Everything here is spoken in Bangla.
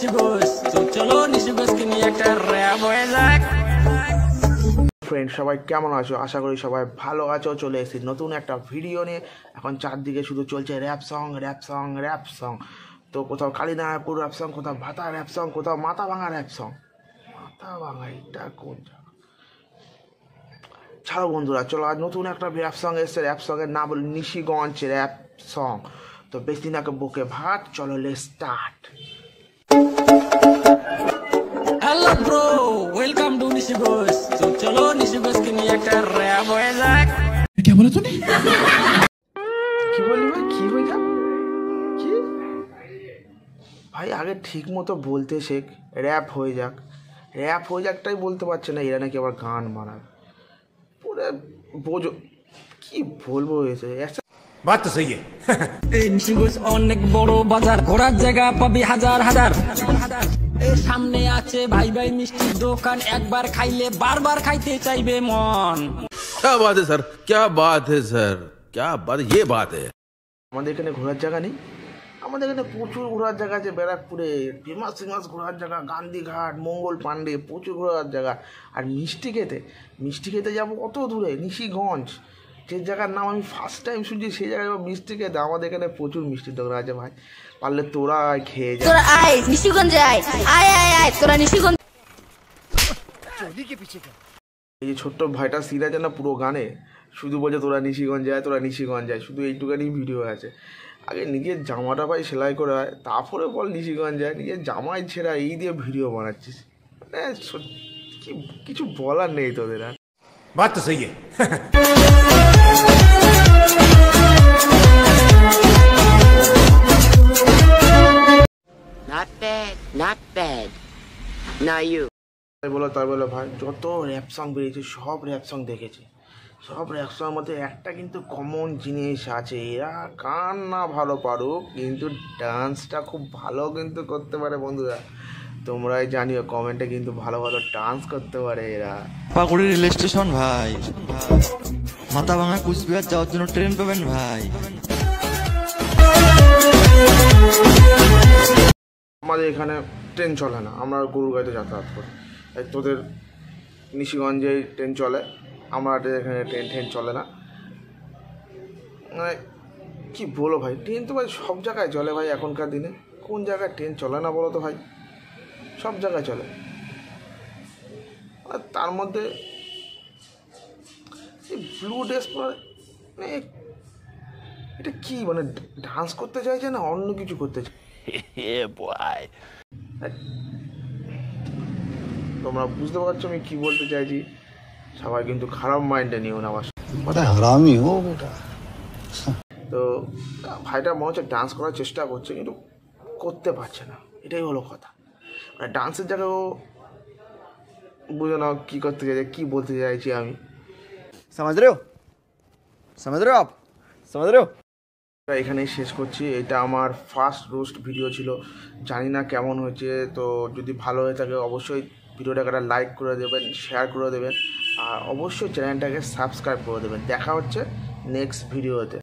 নিশি ঘোষ, তো চলো নিশি ঘোষকে নিয়ে একটা র‍্যাপ হয়ে যাক। ফ্রেন্ড সবাই কেমন আছো? আশা করি সবাই ভালো আছো। চলে এসেছি নতুন একটা ভিডিও নিয়ে। এখন চারদিকে শুধু চলছে rap song rap song rap song. তো কোথাও কালীনারায়ণপুর র্যাপ সং, কোথাও ভাতা র্যাপ সং, কোথাও মাথা ভাঙা র্যাপ সং। মাথা ভাঙা এটা কোন জায়গা? ছাড়ো বন্ধুরা, চলো আজ নতুন একটা র্যাপ সং এসছে। র্যাপ সঙের নাম বলি নিশিগঞ্জ র্যাপ সং। তো বেশি দিন আগে বুকে ভাত, চলো let's start. Hello bro, welcome to Nishi Ghosh, তো চলো নিশি ঘোষকে নিয়ে একটা র‍্যাপ হয়ে যাক। क्या बोला तूने? কি বললি ভাই? কি হয়ে যাক? কি ভাই আগে ঠিক মতো বলতে শেখ। র্যাপ হয়ে যাক, র্যাপ হয়ে যাকটাই বলতে পারছে না। এরা নাকি আবার গান বানাবে পুরো বোঝো। কি বলবো এসে बात तो सही है। এই নিশি ঘোষ অনেক বড় বাজার, ঘোরার জায়গা পাবি হাজার হাজার। এই সামনে আছে ভাই ভাই মিষ্টির দোকান, একবার খাইলে বারবার খাইতে চাইবে মন। क्या बात है सर, क्या बात है सर, क्या बात, ये बात है। আমাদের এখানে ঘোরার জায়গা নেই? আমাদের এখানে প্রচুর ঘোরার জায়গা আছে। ব্যারাকপুরে ফেমাস ফেমাস ঘোরার জায়গা, গান্ধীঘাট, মঙ্গল পাণ্ডে, প্রচুর ঘোরার জায়গা। আর মিষ্টি খেতে যাবো কত দূরে? নিশিগঞ্জ, যে জায়গার নাম আমি ফার্স্ট টাইম শুনছি, সেই জায়গায় মিষ্টি খেতে। আমাদের এখানে প্রচুর মিষ্টির দোকান আছে ভাই, পারলে তোরা খেয়ে যা। তোরা আয় নিশিগঞ্জে আয়, আয় আয় আয় তোরা নিশিগঞ্জ। এই যে ছোট্ট ভাইটা সিন আছে না পুরো গানে, শুধু বলছে তোরা নিশিগঞ্জ যায়, তোরা নিশিগঞ্জ যায়, শুধু এইটুখানি ভিডিও আছে। আগে নিজের জামাটা ভাই সেলাই করে হয়, তারপরে বল নিশিগঞ্জ যায়। নিজের জামাই ছেঁড়া এই দিয়ে ভিডিও বানাচ্ছিস, মানে কি কিছু বলার নেই তোদের আর। बात तो सही है। Not bad, not bad. Now you. তাই বলো ভাই, যত র্যাপ সং বেরিয়েছে সব র্যাপ সং দেখেছি। সব র্যাপ সং মধ্যে একটা কিন্তু কমন জিনিস আছে, এরা গান না ভালো পারুক কিন্তু ডান্সটা খুব ভালো কিন্তু করতে পারে। বন্ধুরা তোমরাই জানিও কমেন্টে, কিন্তু ভালো ভালো ডান্স করতে পারে এরা। পাকুড়ি রেল স্টেশন ভাই, মাথা ভাঙা কুচবিহার যাওয়ার জন্য ট্রেন পাবেন ভাই। আমাদের এখানে ট্রেন চলে না, আমরা গরুর গাড়িতে যাতায়াত করি। তোদের নিশিগঞ্জে ট্রেন চলে, আমরা এখানে ট্রেন চলে না। মানে কী বলো ভাই, ট্রেন তো ভাই সব জায়গায় চলে ভাই এখনকার দিনে। কোন জায়গায় ট্রেন চলে না বলো তো ভাই? সব জায়গায় চলে। আর তার মধ্যে এই ব্লু ড্রেস মানে এটা কি, মানে ডান্স করতে চাইছে না অন্য কিছু করতে চাই? তোমরা বুঝতে পারছো আমি কি বলতে চাইছি? সবাই কিন্তু খারাপ মাইন্ডে নিও না আমার। হারামি হো বেটা। তো ভাইটা মনে হচ্ছে ডান্স করার চেষ্টা করছে কিন্তু করতে পারছে না, এটাই হলো কথা। মানে ডান্সের জায়গায় ও বুঝো না কী করতে চাইছে, কী বলতে চাইছি আমি। समझ रहे हो आप, समझ रहे हो? এখানেই শেষ করছি। এটা আমার ফার্স্ট রোস্ট ভিডিও ছিল, জানি না কেমন হয়েছে। তো যদি ভালো হয়ে থাকে অবশ্যই ভিডিওটাকে একটা লাইক করে দেবেন, শেয়ার করে দেবেন, আর অবশ্যই চ্যানেলটাকে সাবস্ক্রাইব করে দেবেন। দেখা হচ্ছে নেক্সট ভিডিওতে।